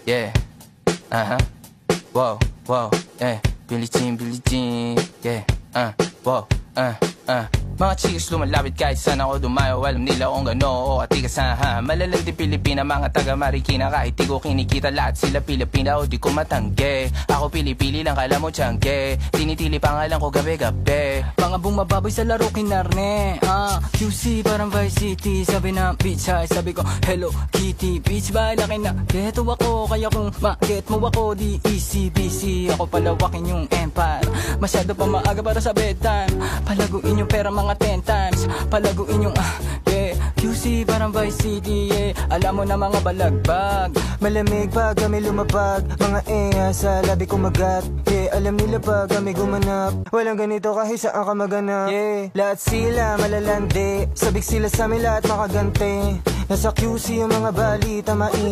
yeah, wow, wow, yeah, Billie Jean, yeah, wow, Mga chicks lumalapit kahit saan ako dumayo. Alam nila kung gano o katigasahan. Malalang di Pilipina, mga taga Marikina. Kahit di ko kinikita, lahat sila Pilipina o di ko matangge. Ako pili-pili lang, kala mo tiyangge. Tinitili pangalan ko gabi-gabi. Mga bumababoy sa laro kinarne. QC parang Vice City. Sabi na bitch hi, sabi ko Hello Kitty. Bitch ba laki na geto ako. Kaya kung ma-get mo ako, di easy busy. Ako palawakin yung empire. Masyado pa maaga para sa bedtime. Palaguin yung pera mga 10 times. Palaguin yung yeah. QC parang Vice City, yeah. Alam mo na mga balagbag. Malamig pag kami lumapag. Mga sa labi kumagat. Yeah, alam nila pag kami gumanap. Walang ganito kahit saan ka maganap. Yeah, lahat sila malalandi. Sabik sila sa amin lahat makagante. Nasa QC yung mga balita main.